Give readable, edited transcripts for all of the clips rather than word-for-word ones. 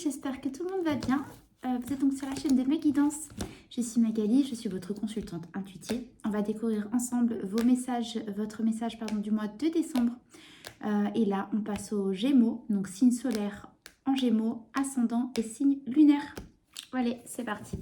j'espère que tout le monde va bien. Vous êtes donc sur la chaîne de Mes Guidances. Je suis Magali, je suis votre consultante intuitive. On va découvrir ensemble votre message du mois de décembre. Et là, on passe aux Gémeaux, donc signe solaire en Gémeaux, ascendant et signe lunaire. Allez, c'est parti.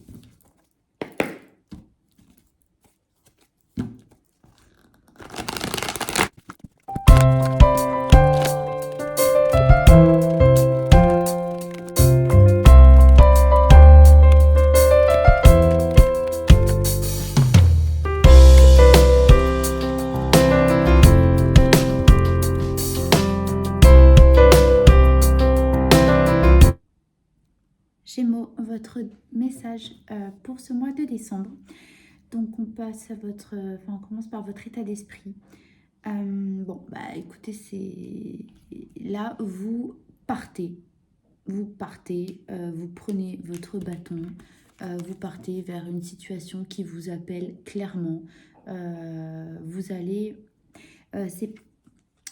Gémeaux, votre message pour ce mois de décembre. Donc on passe à on commence par votre état d'esprit. Écoutez, c'est là vous partez, vous prenez votre bâton, vous partez vers une situation qui vous appelle clairement. Vous allez, c'est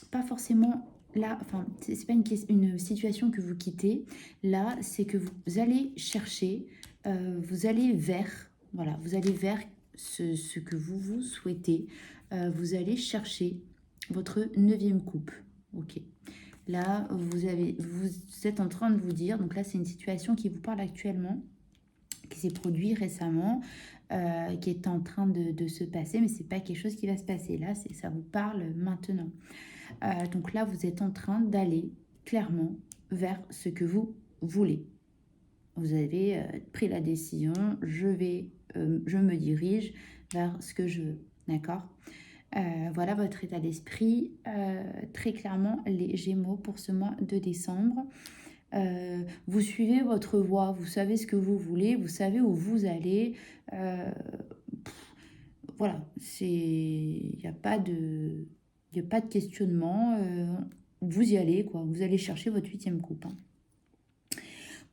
pas forcément là, c'est pas une situation que vous quittez. Là, c'est que vous allez chercher, vous allez vers, voilà, vous allez vers ce que vous souhaitez. Vous allez chercher votre 9e coupe. Ok. Là, vous êtes en train de vous dire, donc là, c'est une situation qui vous parle actuellement, qui s'est produite récemment, qui est en train de se passer, mais c'est pas quelque chose qui va se passer. Là, ça vous parle maintenant. Donc là, vous êtes en train d'aller clairement vers ce que vous voulez. Vous avez pris la décision, je me dirige vers ce que je veux, d'accord ? Voilà votre état d'esprit, très clairement les Gémeaux pour ce mois de décembre. Vous suivez votre voie, vous savez ce que vous voulez, vous savez où vous allez. Voilà, il n'y a pas de questionnement. Vous y allez, quoi. Vous allez chercher votre 8e coupe. Hein.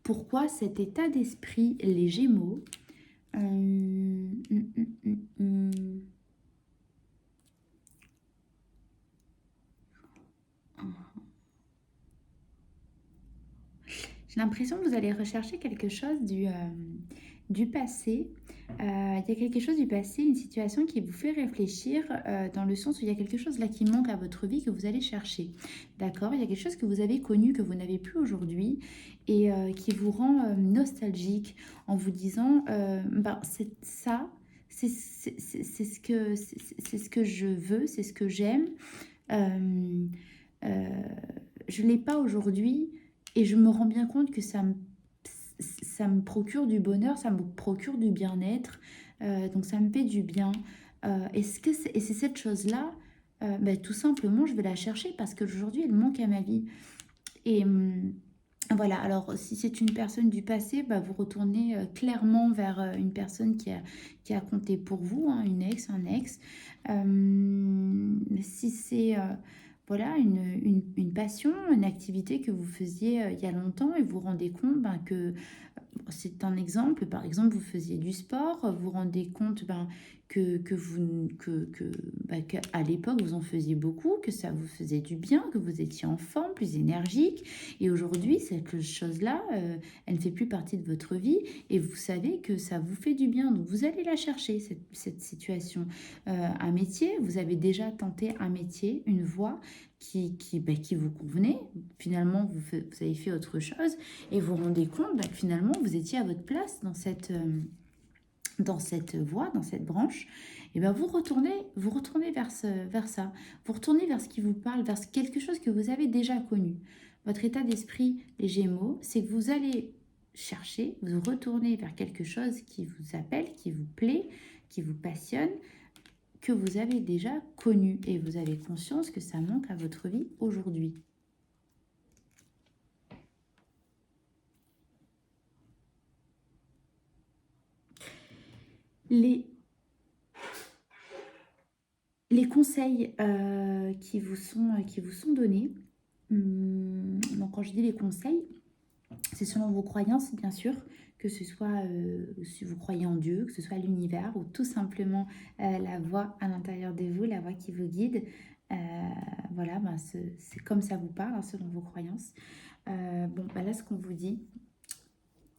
Pourquoi cet état d'esprit, les Gémeaux J'ai l'impression que vous allez rechercher quelque chose du passé. Il y a quelque chose du passé, une situation qui vous fait réfléchir dans le sens où il y a quelque chose là qui manque à votre vie que vous allez chercher. D'accord ? Il y a quelque chose que vous avez connu, que vous n'avez plus aujourd'hui et qui vous rend nostalgique en vous disant c'est ça, c'est ce que je veux, c'est ce que j'aime. Je ne l'ai pas aujourd'hui. Et je me rends bien compte que ça me procure du bonheur, ça me procure du bien-être, donc ça me fait du bien. Et c'est cette chose-là, tout simplement, je vais la chercher parce qu'aujourd'hui, elle manque à ma vie. Et voilà, alors si c'est une personne du passé, vous retournez clairement vers une personne qui a compté pour vous, hein, une ex, un ex. Si c'est... voilà, une passion, une activité que vous faisiez il y a longtemps et vous vous rendez compte que c'est un exemple. Par exemple, vous faisiez du sport, vous vous rendez compte qu'à l'époque, vous en faisiez beaucoup, que ça vous faisait du bien, que vous étiez en forme, plus énergique. Et aujourd'hui, cette chose-là, elle ne fait plus partie de votre vie et vous savez que ça vous fait du bien. Donc, vous allez la chercher, cette situation. Un métier, vous avez déjà tenté un métier, une voie qui vous convenait. Finalement, vous avez fait autre chose et vous vous rendez compte que finalement, vous étiez à votre place dans cette voie, dans cette branche. Et vous retournez vers ça. Vous retournez vers ce qui vous parle, vers quelque chose que vous avez déjà connu. Votre état d'esprit, les Gémeaux, c'est que vous allez chercher, vous retournez vers quelque chose qui vous appelle, qui vous plaît, qui vous passionne, que vous avez déjà connu et vous avez conscience que ça manque à votre vie aujourd'hui. Les conseils qui vous sont donnés, donc quand je dis les conseils, c'est selon vos croyances, bien sûr, que ce soit si vous croyez en Dieu, que ce soit l'univers ou tout simplement la voix à l'intérieur de vous, la voix qui vous guide. Voilà, c'est comme ça vous parle, hein, selon vos croyances. Là, ce qu'on vous dit,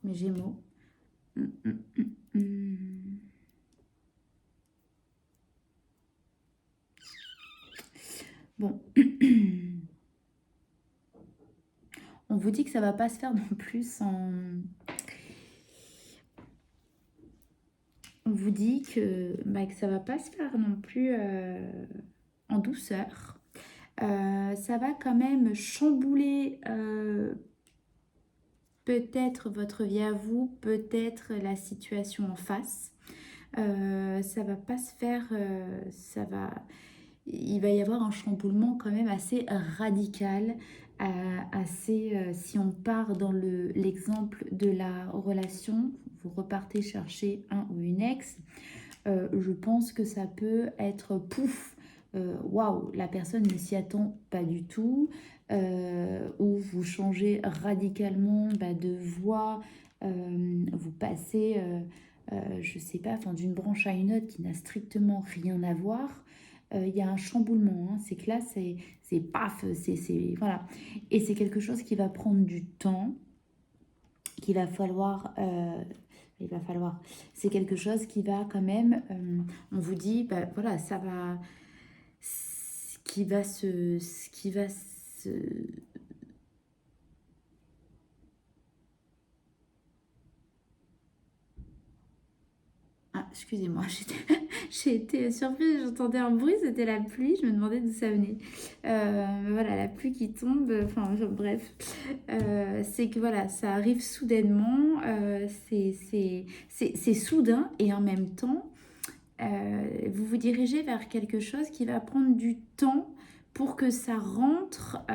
mes Gémeaux. Hum, hum, hum, hum. Bon. On vous dit que ça va pas se faire non plus en... On vous dit que ça va pas se faire non plus en douceur. Ça va quand même chambouler peut-être votre vie à vous, peut-être la situation en face. Ça va pas se faire, il va y avoir un chamboulement quand même assez radical, si on part dans l'exemple de la relation, vous repartez chercher un ou une ex, je pense que ça peut être pouf, waouh, la personne ne s'y attend pas du tout, ou vous changez radicalement de voix, vous passez, je sais pas, enfin, d'une branche à une autre qui n'a strictement rien à voir. Il y a un chamboulement, hein. C'est que là, c'est paf, voilà. Et c'est quelque chose qui va prendre du temps, qu'il va falloir... c'est quelque chose qui va quand même, on vous dit, voilà, ça va, ce qui va se... Ah, excusez-moi, j'ai été surprise, j'entendais un bruit, c'était la pluie, je me demandais d'où ça venait. Voilà, la pluie qui tombe, enfin bref. C'est que voilà, ça arrive soudainement, c'est soudain et en même temps, vous vous dirigez vers quelque chose qui va prendre du temps pour que ça rentre,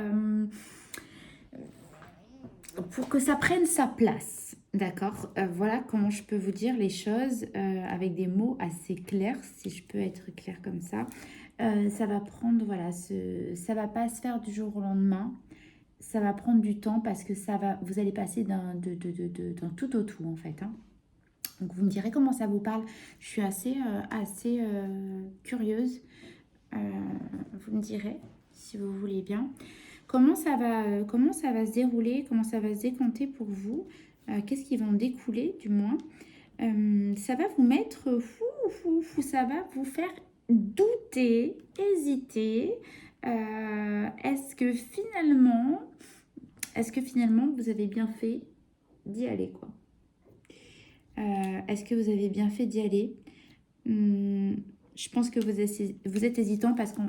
pour que ça prenne sa place. D'accord. Voilà comment je peux vous dire les choses avec des mots assez clairs, si je peux être claire comme ça. Ça va prendre, voilà, ça va pas se faire du jour au lendemain. Ça va prendre du temps parce que vous allez passer d'un tout au tout en fait, hein. Donc vous me direz comment ça vous parle. Je suis assez curieuse. Euh, vous me direz si vous voulez bien. Comment ça va se dérouler, comment ça va se décanter pour vous, qu'est-ce qui va en découler du moins. Ça va vous mettre ça va vous faire douter, hésiter. Est-ce que finalement vous avez bien fait d'y aller quoi. Est-ce que vous avez bien fait d'y aller. Je pense que vous êtes hésitant parce que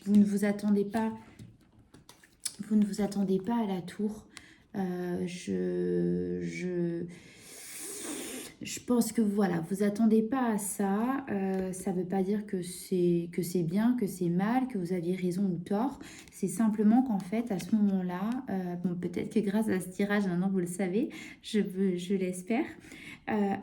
vous ne vous attendez pas, à la tour. Je pense que voilà, vous attendez pas à ça. Ça ne veut pas dire que c'est bien, que c'est mal, que vous aviez raison ou tort. C'est simplement qu'en fait, à ce moment-là, bon, peut-être que grâce à ce tirage, maintenant vous le savez, je l'espère.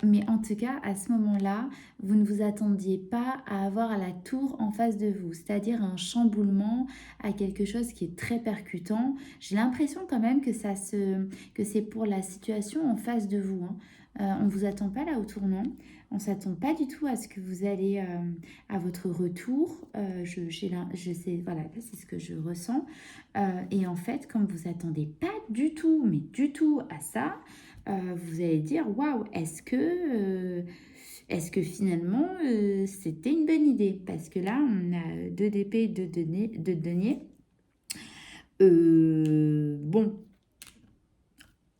Mais en tout cas, à ce moment-là, vous ne vous attendiez pas à avoir la tour en face de vous, c'est-à-dire un chamboulement, à quelque chose qui est très percutant. J'ai l'impression quand même que c'est pour la situation en face de vous, hein. On ne vous attend pas là au tournant. On ne s'attend pas du tout à ce que vous allez à votre retour. Je sais, voilà, c'est ce que je ressens. Et en fait, comme vous attendez pas du tout, mais du tout à ça, vous allez dire waouh, est-ce que finalement c'était une bonne idée? Parce que là, on a deux d'épée, deux de denier. Bon,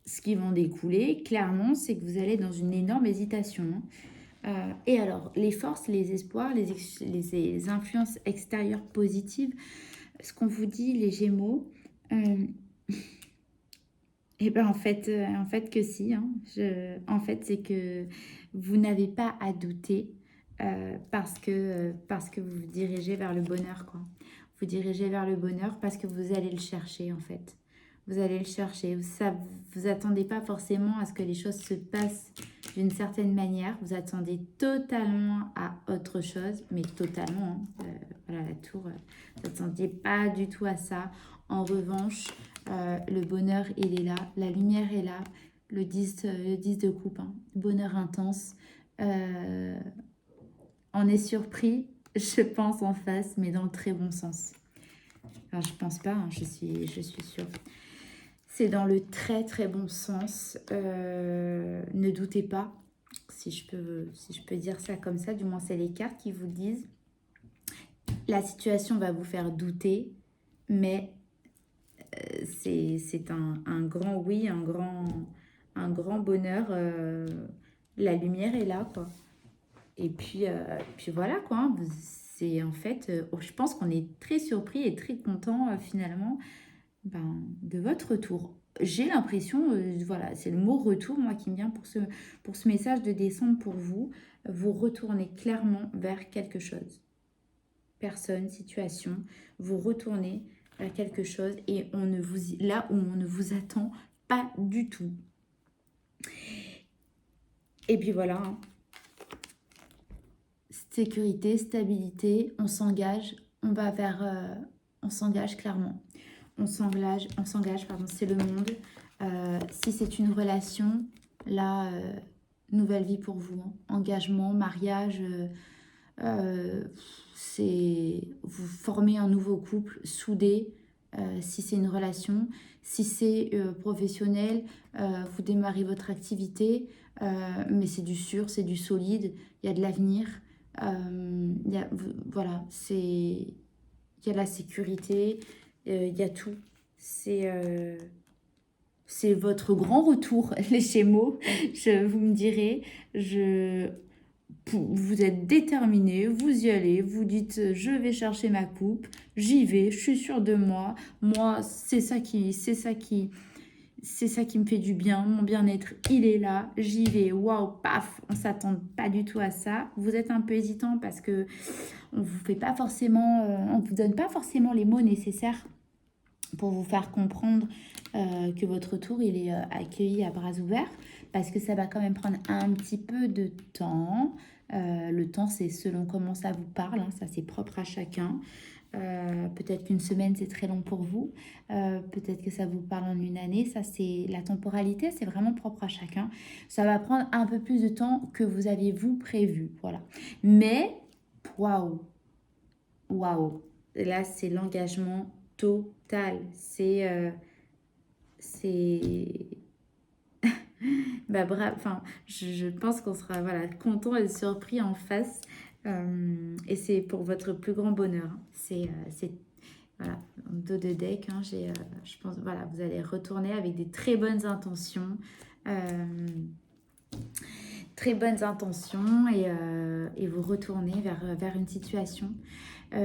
ce qui va en découler, clairement, c'est que vous allez dans une énorme hésitation, hein. Et alors, les forces, les espoirs, les influences extérieures positives, ce qu'on vous dit, les Gémeaux, et ben en fait que si, hein. En fait, c'est que vous n'avez pas à douter parce que vous vous dirigez vers le bonheur, quoi. Vous dirigez vers le bonheur parce que vous allez le chercher, en fait. Vous allez le chercher. Vous attendez pas forcément à ce que les choses se passent d'une certaine manière. Vous attendez totalement à autre chose, mais totalement, hein. Voilà, la tour, vous n'attendiez pas du tout à ça. En revanche, le bonheur, il est là. La lumière est là. Le 10 de coupe, hein. Bonheur intense. On est surpris, je pense, en face, mais dans le très bon sens. Enfin, je pense pas, hein, je suis sûre. C'est dans le très très bon sens. Ne doutez pas, si je peux dire ça comme ça, du moins c'est les cartes qui vous le disent. La situation va vous faire douter, mais c'est un grand oui, un grand bonheur. La lumière est là, quoi. Et puis voilà, quoi. Hein. C'est en fait, je pense qu'on est très surpris et très content finalement de votre retour. J'ai l'impression, voilà, c'est le mot retour, moi, qui me vient pour ce message de décembre pour vous. Vous retournez clairement vers quelque chose. Personne, situation, vous retournez vers quelque chose et là où on ne vous attend pas du tout. Et puis voilà, hein. Sécurité, stabilité, on s'engage, on s'engage clairement. On s'engage, pardon, c'est le monde. Si c'est une relation, là, nouvelle vie pour vous. Hein. Engagement, mariage, c'est vous formez un nouveau couple soudé. Si c'est une relation, si c'est professionnel, vous démarrez votre activité, mais c'est du sûr, c'est du solide, il y a de l'avenir. Voilà, il y a la sécurité, il y a tout. C'est votre grand retour, les Gémeaux. Vous me direz, vous êtes déterminé, vous y allez, vous dites je vais chercher ma coupe, j'y vais, je suis sûre de moi. Moi, c'est ça qui me fait du bien. Mon bien-être, il est là. J'y vais. Waouh, paf. On s'attend pas du tout à ça. Vous êtes un peu hésitant parce que on vous fait pas forcément, on vous donne pas forcément les mots nécessaires pour vous faire comprendre que votre retour, il est accueilli à bras ouverts, parce que ça va quand même prendre un petit peu de temps. Le temps, c'est selon comment ça vous parle, hein, ça c'est propre à chacun. Peut-être qu'une semaine, c'est très long pour vous. Peut-être que ça vous parle en une année. Ça, c'est la temporalité, c'est vraiment propre à chacun. Ça va prendre un peu plus de temps que vous aviez vous prévu. Voilà. Mais, waouh, waouh. Là, c'est l'engagement total. C'est bravo. Enfin, je pense qu'on sera voilà, content et surpris en face. Et c'est pour votre plus grand bonheur. Hein. Voilà, en dos de deck, hein, je pense, voilà, vous allez retourner avec des très bonnes intentions. Très bonnes intentions et vous retournez vers une situation.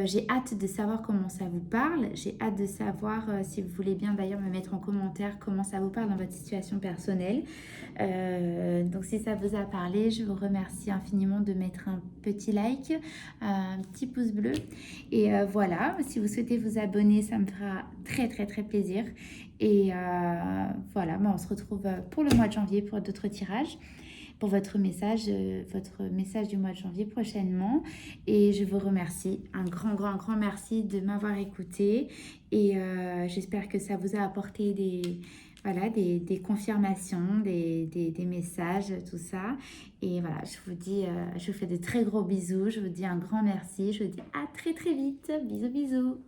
J'ai hâte de savoir comment ça vous parle. J'ai hâte de savoir, si vous voulez bien d'ailleurs me mettre en commentaire comment ça vous parle dans votre situation personnelle. Donc si ça vous a parlé, je vous remercie infiniment de mettre un petit like, un petit pouce bleu. Et voilà, si vous souhaitez vous abonner, ça me fera très très très plaisir. Et voilà, on se retrouve pour le mois de janvier pour d'autres tirages, pour votre message du mois de janvier prochainement. Et je vous remercie, un grand merci de m'avoir écouté. Et j'espère que ça vous a apporté des confirmations, des messages, tout ça. Et voilà, je vous fais de très gros bisous. Je vous dis un grand merci. Je vous dis à très très vite. Bisous, bisous.